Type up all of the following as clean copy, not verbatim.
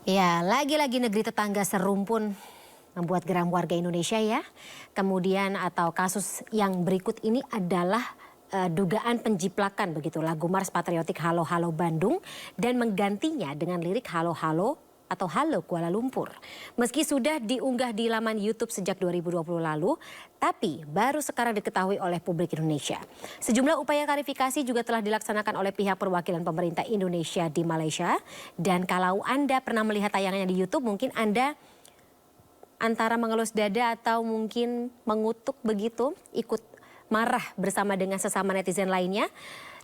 Ya, lagi-lagi negeri tetangga serumpun membuat geram warga Indonesia ya. Kemudian atau kasus yang berikut ini adalah dugaan penjiplakan begitu lagu Mars Patriotik Halo Halo Bandung dan menggantinya dengan lirik Halo Halo atau Halo Kuala Lumpur. Meski sudah diunggah di laman YouTube sejak 2020 lalu, tapi baru sekarang diketahui oleh publik Indonesia. Sejumlah upaya klarifikasi juga telah dilaksanakan oleh pihak perwakilan pemerintah Indonesia di Malaysia. Dan kalau Anda pernah melihat tayangannya di YouTube, mungkin Anda antara mengelus dada atau mungkin mengutuk begitu, ikut marah bersama dengan sesama netizen lainnya.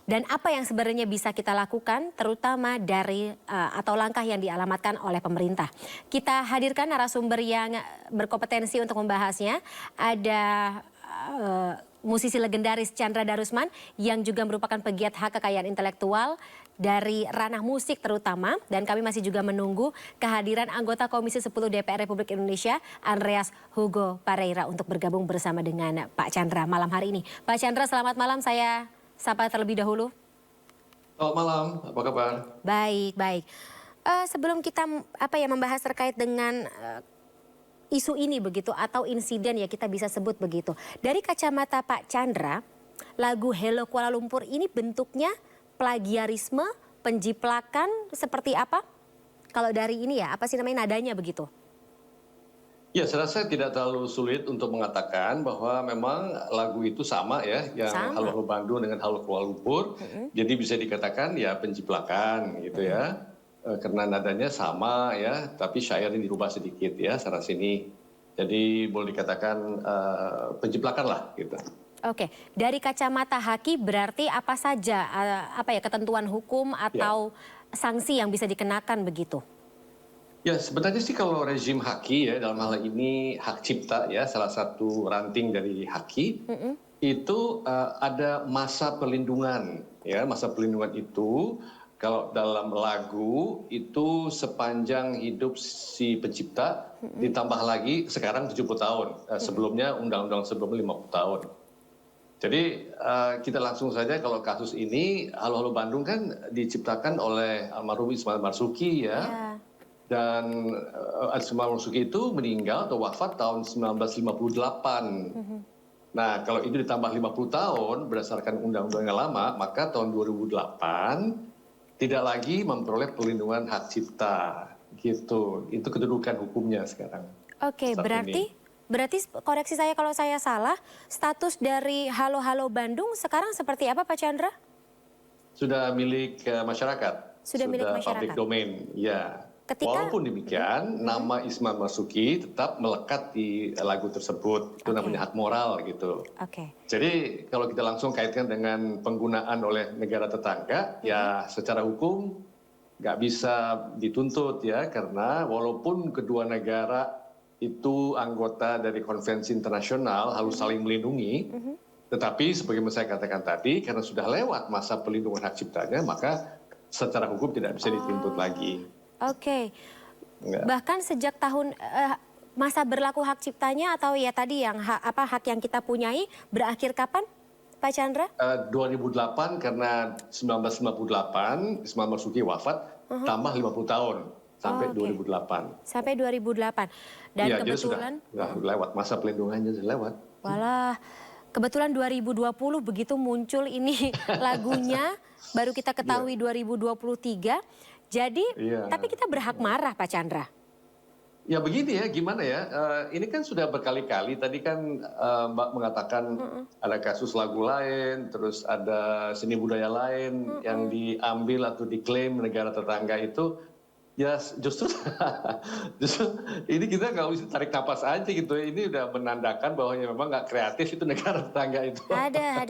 Dan apa yang sebenarnya bisa kita lakukan terutama dari atau langkah yang dialamatkan oleh pemerintah. Kita hadirkan narasumber yang berkompetensi untuk membahasnya. Ada musisi legendaris Tjandra Darusman yang juga merupakan pegiat hak kekayaan intelektual dari ranah musik terutama. Dan kami masih juga menunggu kehadiran anggota Komisi 10 DPR Republik Indonesia Andreas Hugo Pareira untuk bergabung bersama dengan Pak Tjandra malam hari ini. Pak Tjandra, selamat malam, saya sapa terlebih dahulu. Selamat malam, apa kabar? Baik, baik. Sebelum kita membahas terkait dengan isu ini begitu atau insiden ya kita bisa sebut begitu. Dari kacamata Pak Tjandra, lagu Hello Kuala Lumpur ini bentuknya plagiarisme, penjiplakan seperti apa? Kalau dari ini ya, apa sih namanya nadanya begitu? Ya, saya rasa tidak terlalu sulit untuk mengatakan bahwa memang lagu itu sama ya, yang Halo Halo Bandung dengan Halo Kuala Lumpur. Jadi bisa dikatakan ya penjiplakan gitu ya, karena nadanya sama ya, tapi syairnya dirubah sedikit ya sana sini. Jadi boleh dikatakan penjiplakan lah gitu. Oke, dari kacamata Haki berarti apa saja ketentuan hukum atau sanksi yang bisa dikenakan begitu? Ya, sebenarnya sih kalau rezim haki ya, dalam hal ini hak cipta ya, salah satu ranting dari haki, itu ada masa perlindungan. Ya, masa perlindungan itu kalau dalam lagu itu sepanjang hidup si pencipta, ditambah lagi sekarang 70 tahun. Sebelumnya undang-undang sebelumnya 50 tahun. Jadi kita langsung saja kalau kasus ini, Halo Halo Bandung kan diciptakan oleh almarhum Ismail Marzuki ya. Dan Ismail Marzuki itu meninggal atau wafat tahun 1958. Nah, kalau itu ditambah 50 tahun berdasarkan undang-undang yang lama, maka tahun 2008 tidak lagi memperoleh perlindungan hak cipta. Gitu. Itu kedudukan hukumnya sekarang. Oke, berarti koreksi saya kalau saya salah, status dari Halo Halo Bandung sekarang seperti apa Pak Tjandra? Sudah milik masyarakat. Sudah milik masyarakat. Public domain, ya. Ketika, walaupun demikian, nama Ismail Marzuki tetap melekat di lagu tersebut. Itu namanya hak moral gitu. Jadi kalau kita langsung kaitkan dengan penggunaan oleh negara tetangga, ya secara hukum nggak bisa dituntut ya, karena walaupun kedua negara itu anggota dari konvensi internasional harus saling melindungi, tetapi sebagaimana saya katakan tadi, karena sudah lewat masa perlindungan hak ciptanya, maka secara hukum tidak bisa dituntut lagi. Oke, bahkan sejak tahun masa berlaku hak ciptanya atau ya tadi yang hak yang kita punyai berakhir kapan, Pak Tjandra? 2008 karena 1998 Ismail Marzuki wafat, tambah 50 tahun sampai 2008. Sampai 2008. Dan ya, kebetulan sudah lewat masa pelindungannya, sudah lewat. Walah, kebetulan 2020 begitu muncul ini lagunya, baru kita ketahui 2023. Jadi, tapi kita berhak marah Pak Tjandra. Ya begini ya, gimana ya, ini kan sudah berkali-kali, tadi kan Mbak mengatakan ada kasus lagu lain, terus ada seni budaya lain yang diambil atau diklaim negara tetangga itu, ya justru ini kita nggak bisa tarik napas aja gitu ya. Ini udah menandakan bahwa ya memang nggak kreatif itu negara tetangga itu. Ada.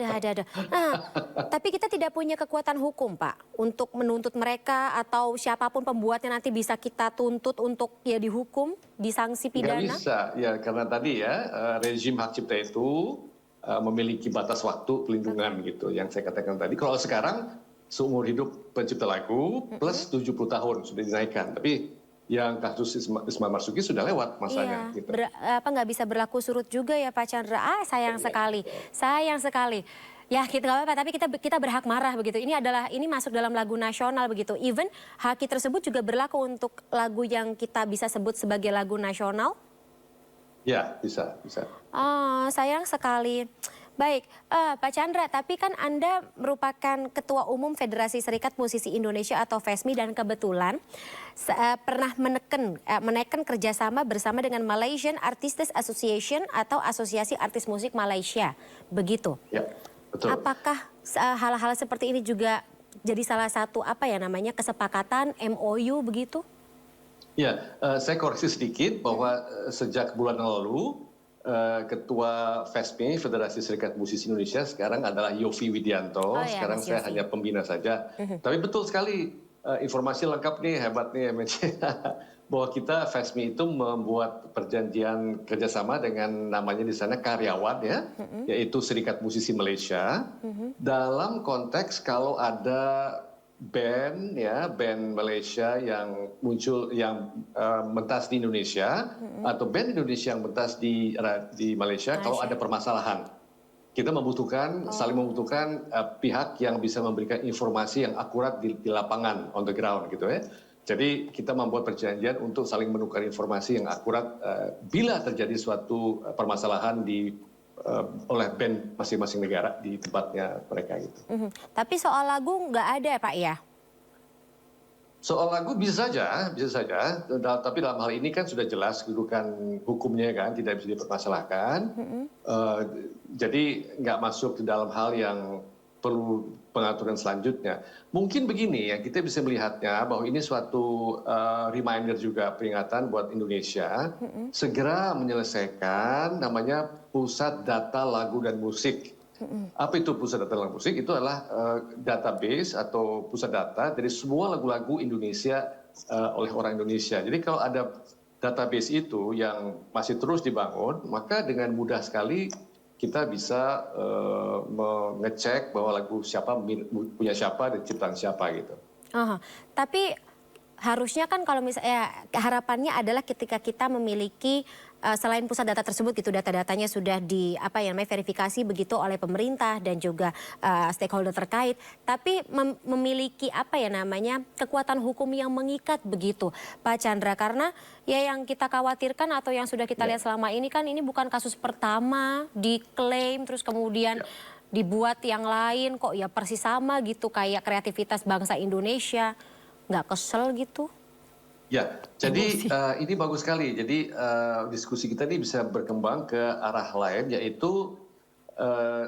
Nah, tapi kita tidak punya kekuatan hukum Pak untuk menuntut mereka atau siapapun pembuatnya nanti bisa kita tuntut untuk ya dihukum, disanksi pidana. Nggak bisa ya, karena tadi ya rezim hak cipta itu memiliki batas waktu pelindungan gitu. Yang saya katakan tadi, kalau sekarang seumur hidup pencipta lagu plus 70 tahun sudah dinaikkan. Tapi yang kasus Ismail Marzuki sudah lewat masanya. Iya, nggak bisa berlaku surut juga ya Pak Tjandra. Sayang sekali. Ya kita nggak apa-apa, tapi kita berhak marah begitu. Ini masuk dalam lagu nasional begitu. Even haki tersebut juga berlaku untuk lagu yang kita bisa sebut sebagai lagu nasional. Ya, bisa. Oh, sayang sekali. Baik, Pak Chandra, tapi kan Anda merupakan Ketua Umum Federasi Serikat Musisi Indonesia atau FESMI dan kebetulan pernah menekan kerjasama bersama dengan Malaysian Artists Association atau Asosiasi Artis Musik Malaysia, begitu. Ya, betul. Apakah hal-hal seperti ini juga jadi salah satu kesepakatan MOU begitu? Ya, saya koreksi sedikit bahwa sejak bulan lalu Ketua FESMI, Federasi Serikat Musisi Indonesia, sekarang adalah Yofi Widianto. Oh, ya, sekarang Mas saya Yofi. hanya pembina saja. Tapi betul sekali, informasi lengkap nih, hebat nih MNC. Bahwa kita FESMI itu membuat perjanjian kerjasama dengan namanya di sana karyawan ya, yaitu Serikat Musisi Malaysia. Dalam konteks kalau ada band Malaysia yang muncul yang mentas di Indonesia atau band Indonesia yang mentas di Malaysia, kalau ada permasalahan kita saling membutuhkan pihak yang bisa memberikan informasi yang akurat di lapangan on the ground gitu ya. Jadi kita membuat perjanjian untuk saling menukar informasi yang akurat bila terjadi suatu permasalahan oleh band masing-masing negara di tempatnya mereka gitu. Tapi soal lagu nggak ada ya Pak ya? Soal lagu bisa saja. Tapi dalam hal ini kan sudah jelas kedudukan hukumnya kan, tidak bisa dipermasalahkan. Jadi nggak masuk ke dalam hal yang perlu pengaturan selanjutnya. Mungkin begini ya, kita bisa melihatnya bahwa ini suatu reminder juga, peringatan buat Indonesia segera menyelesaikan namanya Pusat Data Lagu dan Musik. Apa itu Pusat Data Lagu dan Musik? Itu adalah database atau pusat data dari semua lagu-lagu Indonesia oleh orang Indonesia. Jadi kalau ada database itu yang masih terus dibangun, maka dengan mudah sekali kita bisa mengecek bahwa lagu siapa punya siapa dan ciptaan siapa gitu. Tapi harusnya kan kalau misalnya harapannya adalah ketika kita memiliki selain pusat data tersebut gitu, data-datanya sudah verifikasi begitu oleh pemerintah dan juga stakeholder terkait, tapi memiliki kekuatan hukum yang mengikat begitu, Pak Chandra, karena ya yang kita khawatirkan atau yang sudah kita lihat selama ini kan ini bukan kasus pertama diklaim terus kemudian dibuat yang lain kok ya persis sama gitu kayak kreativitas bangsa Indonesia, nggak kesel gitu? Ya, jadi ini bagus sekali. Jadi diskusi kita ini bisa berkembang ke arah lain, yaitu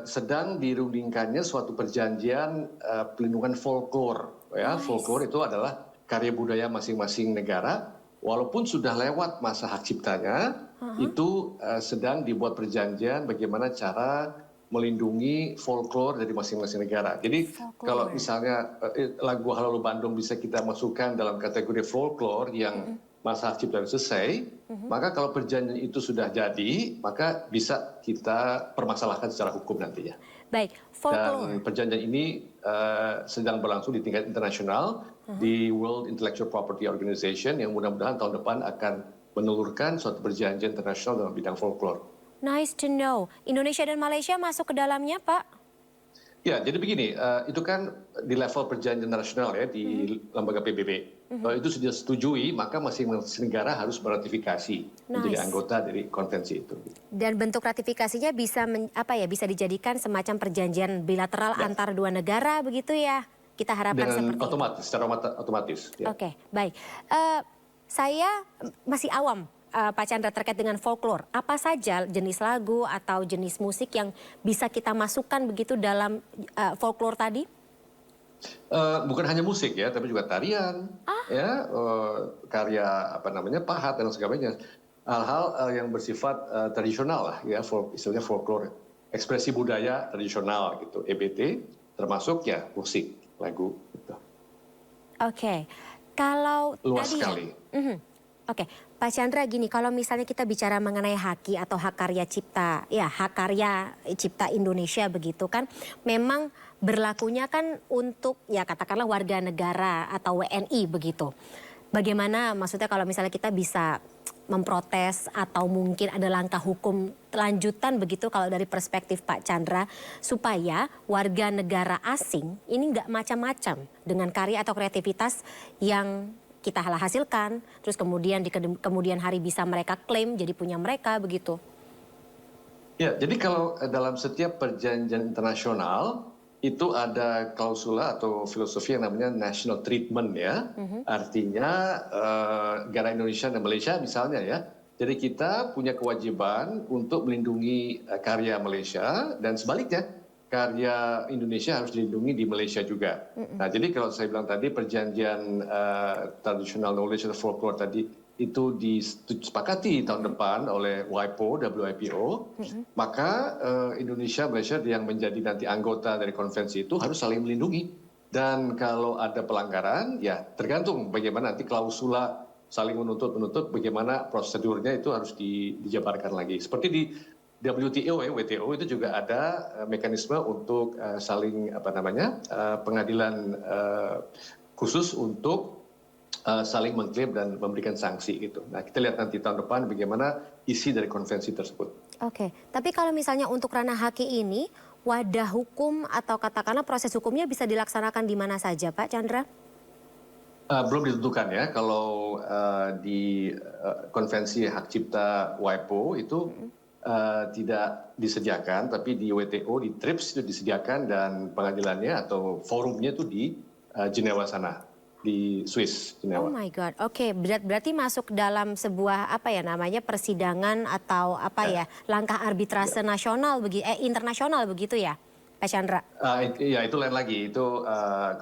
sedang dirundingkannya suatu perjanjian pelindungan folklore. Ya, folklore itu adalah karya budaya masing-masing negara. Walaupun sudah lewat masa hak ciptanya, itu sedang dibuat perjanjian bagaimana cara melindungi folklore dari masing-masing negara. Jadi kalau misalnya lagu Halo Bandung bisa kita masukkan dalam kategori folklore yang masa hak cipta selesai, maka kalau perjanjian itu sudah jadi, maka bisa kita permasalahkan secara hukum nantinya. Baik, folklore. Dan perjanjian ini sedang berlangsung di tingkat internasional di World Intellectual Property Organization yang mudah-mudahan tahun depan akan menelurkan suatu perjanjian internasional dalam bidang folklore. Nice to know. Indonesia dan Malaysia masuk ke dalamnya, Pak? Ya, jadi begini, itu kan di level perjanjian internasional ya, di lembaga PBB. Kalau itu sudah setujui, maka masing-masing negara harus meratifikasi menjadi anggota dari konvensi itu. Dan bentuk ratifikasinya bisa bisa dijadikan semacam perjanjian bilateral antar dua negara, begitu ya? Kita harapkan seperti itu. Secara otomatis. Ya. Oke, baik. Saya masih awam, Pak Chandra, terkait dengan folklore. Apa saja jenis lagu atau jenis musik yang bisa kita masukkan begitu dalam folklore tadi? Bukan hanya musik ya, tapi juga tarian, karya pahat dan sebagainya. Hal-hal yang bersifat tradisional lah ya, istilahnya folklore, ekspresi budaya tradisional gitu, EBT, termasuk ya musik, lagu. Gitu. Oke, kalau luas tadi sekali. Oke, Pak Chandra, gini, kalau misalnya kita bicara mengenai haki atau hak karya cipta, ya hak karya cipta Indonesia begitu kan, memang berlakunya kan untuk ya katakanlah warga negara atau WNI begitu. Bagaimana maksudnya kalau misalnya kita bisa memprotes atau mungkin ada langkah hukum lanjutan begitu kalau dari perspektif Pak Chandra supaya warga negara asing ini nggak macam-macam dengan karya atau kreativitas yang kita hasilkan, terus kemudian di kemudian hari bisa mereka klaim jadi punya mereka begitu. Ya, jadi kalau dalam setiap perjanjian internasional itu ada klausula atau filosofi yang namanya national treatment ya. Artinya negara Indonesia dan Malaysia misalnya ya. Jadi kita punya kewajiban untuk melindungi karya Malaysia dan sebaliknya karya Indonesia harus dilindungi di Malaysia juga. Nah, jadi kalau saya bilang tadi perjanjian traditional knowledge atau folklore tadi itu disepakati tahun depan oleh WIPO, maka Indonesia, Malaysia yang menjadi nanti anggota dari konvensi itu harus saling melindungi. Dan kalau ada pelanggaran, ya tergantung bagaimana nanti klausula saling menuntut bagaimana prosedurnya itu harus dijabarkan lagi. Seperti di WTO, WTO itu juga ada mekanisme untuk saling pengadilan khusus untuk saling mengklaim dan memberikan sanksi gitu. Nah, kita lihat nanti tahun depan bagaimana isi dari konvensi tersebut. Oke, tapi kalau misalnya untuk ranah haki ini, wadah hukum atau katakanlah proses hukumnya bisa dilaksanakan di mana saja, Pak Chandra? Belum ditentukan ya. Kalau di konvensi hak cipta WIPO itu tidak disediakan, tapi di WTO, di TRIPS itu disediakan dan pengadilannya atau forumnya itu di Jenewa sana. Di Swiss, Jenewa. Oh my God, oke, berarti masuk dalam sebuah persidangan atau langkah arbitrase nasional internasional begitu ya, Pak Chandra? Ya itu lain lagi, itu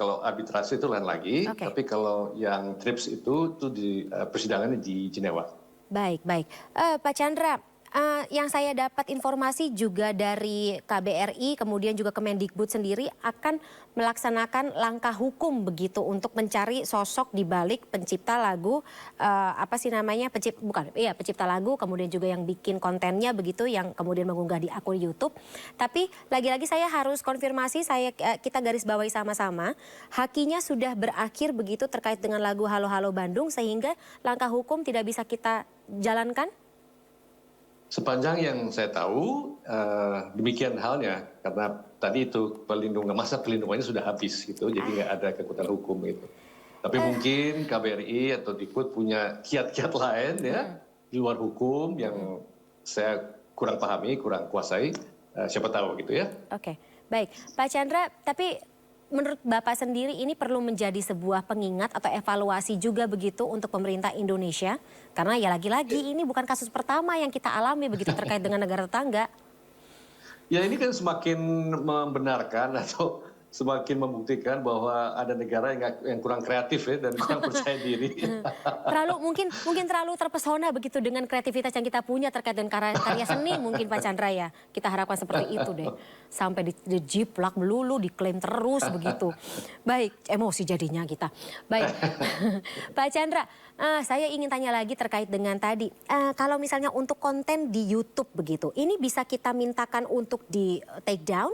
kalau arbitrase itu lain lagi, tapi kalau yang TRIPS itu di persidangannya di Jenewa. Baik, Pak Chandra. Yang saya dapat informasi juga dari KBRI, kemudian juga Kemendikbud sendiri akan melaksanakan langkah hukum begitu untuk mencari sosok di balik pencipta lagu, pencipta lagu, kemudian juga yang bikin kontennya begitu, yang kemudian mengunggah di akun YouTube. Tapi lagi-lagi saya harus konfirmasi, kita garis bawahi sama-sama, hakinya sudah berakhir begitu terkait dengan lagu Halo Halo Bandung, sehingga langkah hukum tidak bisa kita jalankan? Sepanjang yang saya tahu demikian halnya, karena tadi itu masa pelindungannya sudah habis gitu, jadi nggak ada kekuatan hukum itu. Tapi mungkin KBRI atau Dikbud punya kiat-kiat lain ya di luar hukum yang saya kurang pahami, kurang kuasai, siapa tahu gitu ya. Oke, baik Pak Chandra, tapi menurut Bapak sendiri ini perlu menjadi sebuah pengingat atau evaluasi juga begitu untuk pemerintah Indonesia? Karena ya lagi-lagi ini bukan kasus pertama yang kita alami begitu terkait dengan negara tetangga. Ya ini kan semakin membenarkan atau semakin membuktikan bahwa ada negara yang kurang kreatif ya dan kurang percaya diri. mungkin terlalu terpesona begitu dengan kreativitas yang kita punya terkait dengan karya seni mungkin Pak Chandra ya. Kita harapkan seperti itu deh. Sampai dijiplak melulu, diklaim terus begitu. Baik, emosi jadinya kita. Baik, Pak Chandra, saya ingin tanya lagi terkait dengan tadi. Kalau misalnya untuk konten di YouTube begitu, ini bisa kita mintakan untuk di take down?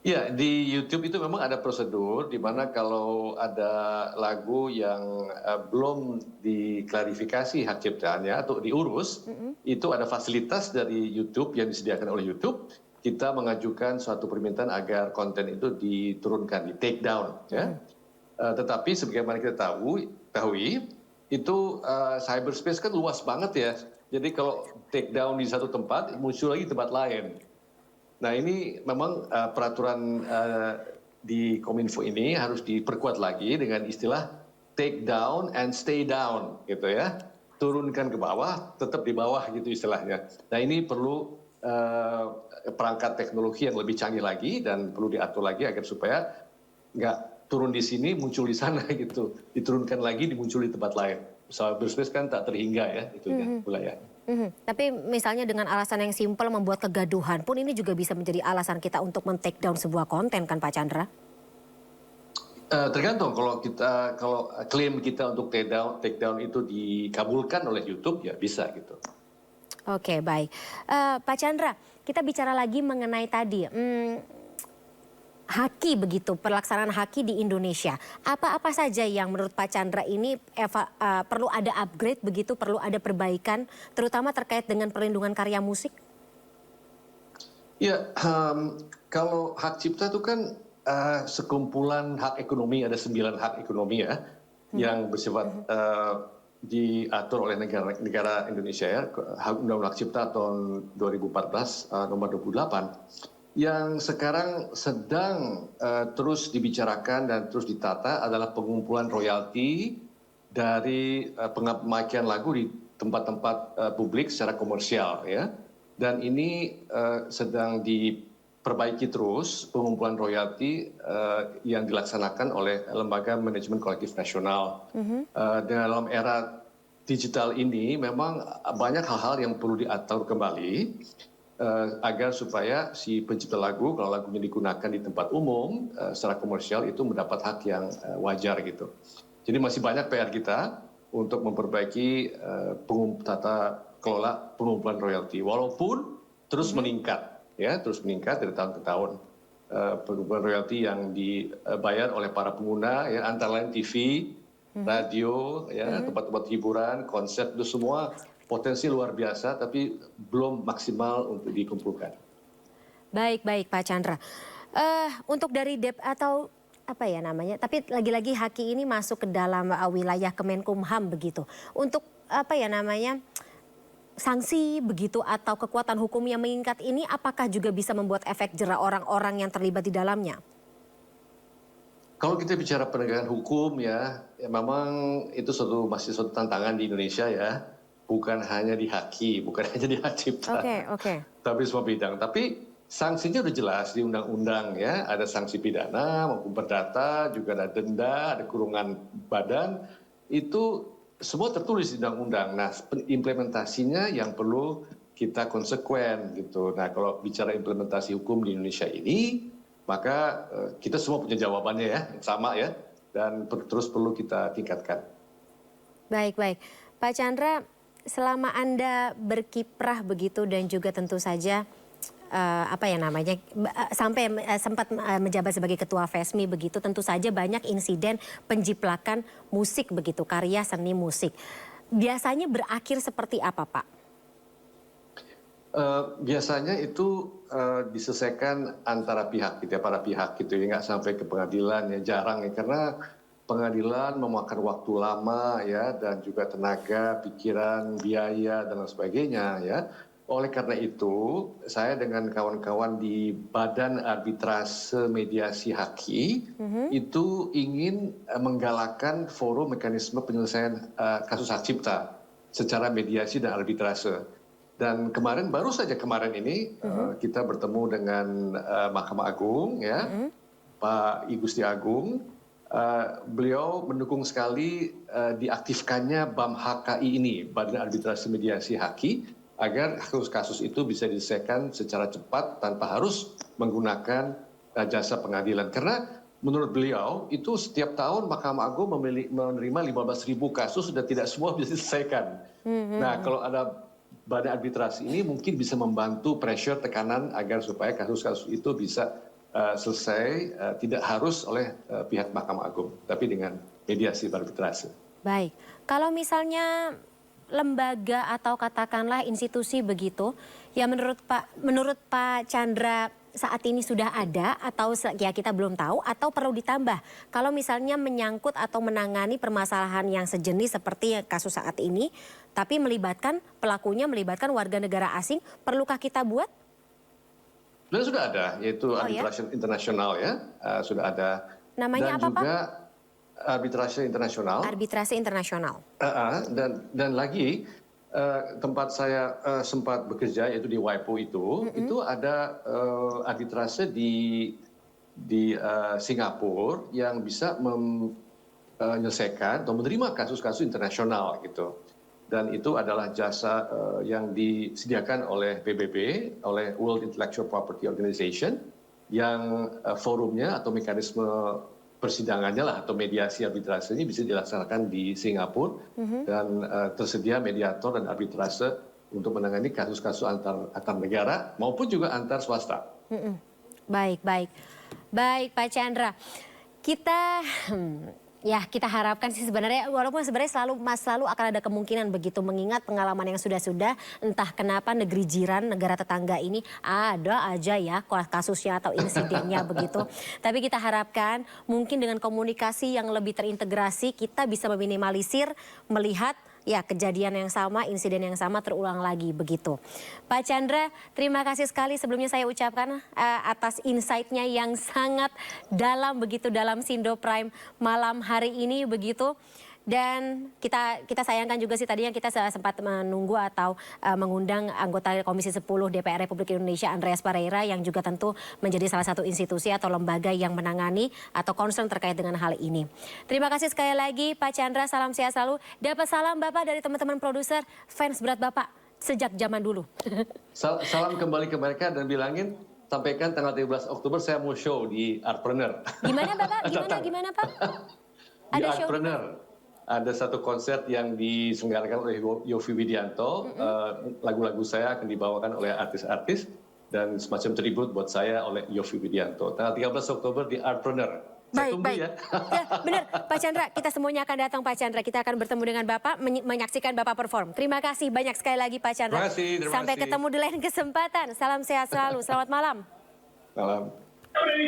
Ya, di YouTube itu memang ada prosedur di mana kalau ada lagu yang belum diklarifikasi hak ciptaannya atau diurus, itu ada fasilitas dari YouTube yang disediakan oleh YouTube. Kita mengajukan suatu permintaan agar konten itu diturunkan, di take down. Ya. Tetapi sebagaimana kita ketahui, itu cyberspace kan luas banget ya. Jadi kalau take down di satu tempat, muncul lagi di tempat lain. Nah ini memang peraturan di Kominfo ini harus diperkuat lagi dengan istilah take down and stay down gitu ya. Turunkan ke bawah, tetap di bawah gitu istilahnya. Nah ini perlu perangkat teknologi yang lebih canggih lagi dan perlu diatur lagi agar supaya nggak turun di sini muncul di sana gitu. Diturunkan lagi dimuncul di tempat lain. Cyberspace kan tak terhingga ya itu wilayah. Tapi misalnya dengan alasan yang simpel membuat kegaduhan pun ini juga bisa menjadi alasan kita untuk men-take down sebuah konten kan Pak Chandra? Tergantung kalau klaim kita untuk take down itu dikabulkan oleh YouTube ya bisa gitu. Oke, baik. Pak Chandra, kita bicara lagi mengenai tadi haki begitu, pelaksanaan haki di Indonesia. Apa-apa saja yang menurut Pak Chandra ini perlu ada upgrade begitu, perlu ada perbaikan, terutama terkait dengan perlindungan karya musik? Ya, kalau hak cipta itu kan sekumpulan hak ekonomi, ada 9 hak ekonomi ya, yang bersifat diatur oleh negara Indonesia ya, Undang-Undang Hak Cipta tahun 2014 nomor 28. Yang sekarang sedang terus dibicarakan dan terus ditata adalah pengumpulan royalti dari pemakaian lagu di tempat-tempat publik secara komersial ya. Dan ini sedang diperbaiki terus pengumpulan royalti yang dilaksanakan oleh Lembaga Manajemen Kolektif Nasional. Dalam era digital ini memang banyak hal-hal yang perlu diatur kembali agar supaya si pencipta lagu, kalau lagunya digunakan di tempat umum secara komersial itu mendapat hak yang wajar gitu. Jadi masih banyak PR kita untuk memperbaiki tata kelola pengumpulan royalti, walaupun terus meningkat, ya terus meningkat dari tahun ke tahun. Pengumpulan royalti yang dibayar oleh para pengguna, ya antara lain TV, radio, ya tempat-tempat hiburan, konser itu semua potensi luar biasa, tapi belum maksimal untuk dikumpulkan. Baik, baik Pak Chandra. Untuk dari atau apa ya namanya? Tapi lagi-lagi haki ini masuk ke dalam wilayah Kemenkumham begitu. Untuk apa ya namanya? Sanksi begitu atau kekuatan hukum yang mengikat ini, apakah juga bisa membuat efek jera orang-orang yang terlibat di dalamnya? Kalau kita bicara penegakan hukum ya memang itu masih suatu tantangan di Indonesia ya. Bukan hanya di haki, bukan hanya di hak cipta, tapi semua bidang. Tapi sanksinya udah jelas di undang-undang ya, ada sanksi pidana maupun perdata, juga ada denda, ada kurungan badan, itu semua tertulis di undang-undang. Nah, implementasinya yang perlu kita konsekuen gitu. Nah, kalau bicara implementasi hukum di Indonesia ini, maka kita semua punya jawabannya ya, yang sama ya, dan terus perlu kita tingkatkan. Baik, baik. Pak Chandra, selama Anda berkiprah begitu dan juga tentu saja apa ya namanya sampai sempat menjabat sebagai ketua FESMI begitu, tentu saja banyak insiden penjiplakan musik begitu, karya seni musik. Biasanya berakhir seperti apa, Pak? Biasanya itu diselesaikan antara pihak gitu ya, para pihak gitu ya, nggak sampai ke pengadilan ya, jarang ya, karena pengadilan memakan waktu lama ya, dan juga tenaga, pikiran, biaya dan lain sebagainya ya. Oleh karena itu, saya dengan kawan-kawan di Badan Arbitrase Mediasi Haki itu ingin menggalakkan forum mekanisme penyelesaian kasus hak cipta secara mediasi dan arbitrase. Dan baru saja kemarin ini kita bertemu dengan Mahkamah Agung ya, Pak I Gusti Agung. Beliau mendukung sekali diaktifkannya BAM HKI ini, Badan Arbitrase Mediasi Haki, agar kasus-kasus itu bisa diselesaikan secara cepat tanpa harus menggunakan jasa pengadilan. Karena menurut beliau itu setiap tahun Mahkamah Agung menerima 15.000 kasus dan tidak semua bisa diselesaikan. Nah, kalau ada badan arbitrasi ini mungkin bisa membantu pressure, tekanan agar supaya kasus-kasus itu bisa selesai tidak harus oleh pihak Mahkamah Agung, tapi dengan mediasi arbitrase. Baik, kalau misalnya lembaga atau katakanlah institusi begitu, ya menurut Pak Chandra saat ini sudah ada atau ya kita belum tahu atau perlu ditambah. Kalau misalnya menyangkut atau menangani permasalahan yang sejenis seperti kasus saat ini, tapi pelakunya melibatkan warga negara asing, perlukah kita buat? Dan sudah ada, yaitu arbitrase internasional ya, sudah ada. Namanya apa, Pak? Dan juga arbitrase internasional. Arbitrase internasional. Dan lagi tempat saya sempat bekerja yaitu di WIPO itu ada arbitrase di Singapura yang bisa menyelesaikan atau menerima kasus-kasus internasional gitu. Dan itu adalah jasa yang disediakan oleh PBB, oleh World Intellectual Property Organization, yang forumnya atau mekanisme persidangannya lah atau mediasi arbitrase ini bisa dilaksanakan di Singapura dan tersedia mediator dan arbitrase untuk menangani kasus-kasus antar negara maupun juga antar swasta. Baik, baik. Baik Pak Chandra, kita ya kita harapkan sih sebenarnya walaupun sebenarnya selalu akan ada kemungkinan begitu mengingat pengalaman yang sudah-sudah entah kenapa negeri jiran negara tetangga ini ada aja ya kasusnya atau insidennya begitu. Tapi kita harapkan mungkin dengan komunikasi yang lebih terintegrasi kita bisa meminimalisir melihat ya kejadian yang sama, insiden yang sama terulang lagi begitu. Pak Chandra, terima kasih sekali sebelumnya saya ucapkan atas insight-nya yang sangat dalam begitu dalam Sindo Prime malam hari ini begitu. Dan kita sayangkan juga sih tadi yang kita sempat menunggu atau mengundang anggota Komisi 10 DPR Republik Indonesia Andreas Pareira yang juga tentu menjadi salah satu institusi atau lembaga yang menangani atau concern terkait dengan hal ini. Terima kasih sekali lagi Pak Chandra, salam sehat selalu. Dapat salam Bapak dari teman-teman produser, fans berat Bapak sejak zaman dulu. Salam kembali ke mereka dan bilangin sampaikan tanggal 13 Oktober saya mau show di Artpreneur. Gimana Bapak? Gimana Pak? Di Artpreneur. Ada satu konser yang diselenggarakan oleh Yovie Widianto. Lagu-lagu saya akan dibawakan oleh artis-artis dan semacam tribute buat saya oleh Yovie Widianto. Tanggal 13 Oktober di Artpreneur. Saya tunggu ya. Ya, benar Pak Chandra, kita semuanya akan datang Pak Chandra. Kita akan bertemu dengan Bapak, menyaksikan Bapak perform. Terima kasih banyak sekali lagi Pak Chandra. Terima kasih. Sampai ketemu di lain kesempatan. Salam sehat selalu. Selamat malam. Malam.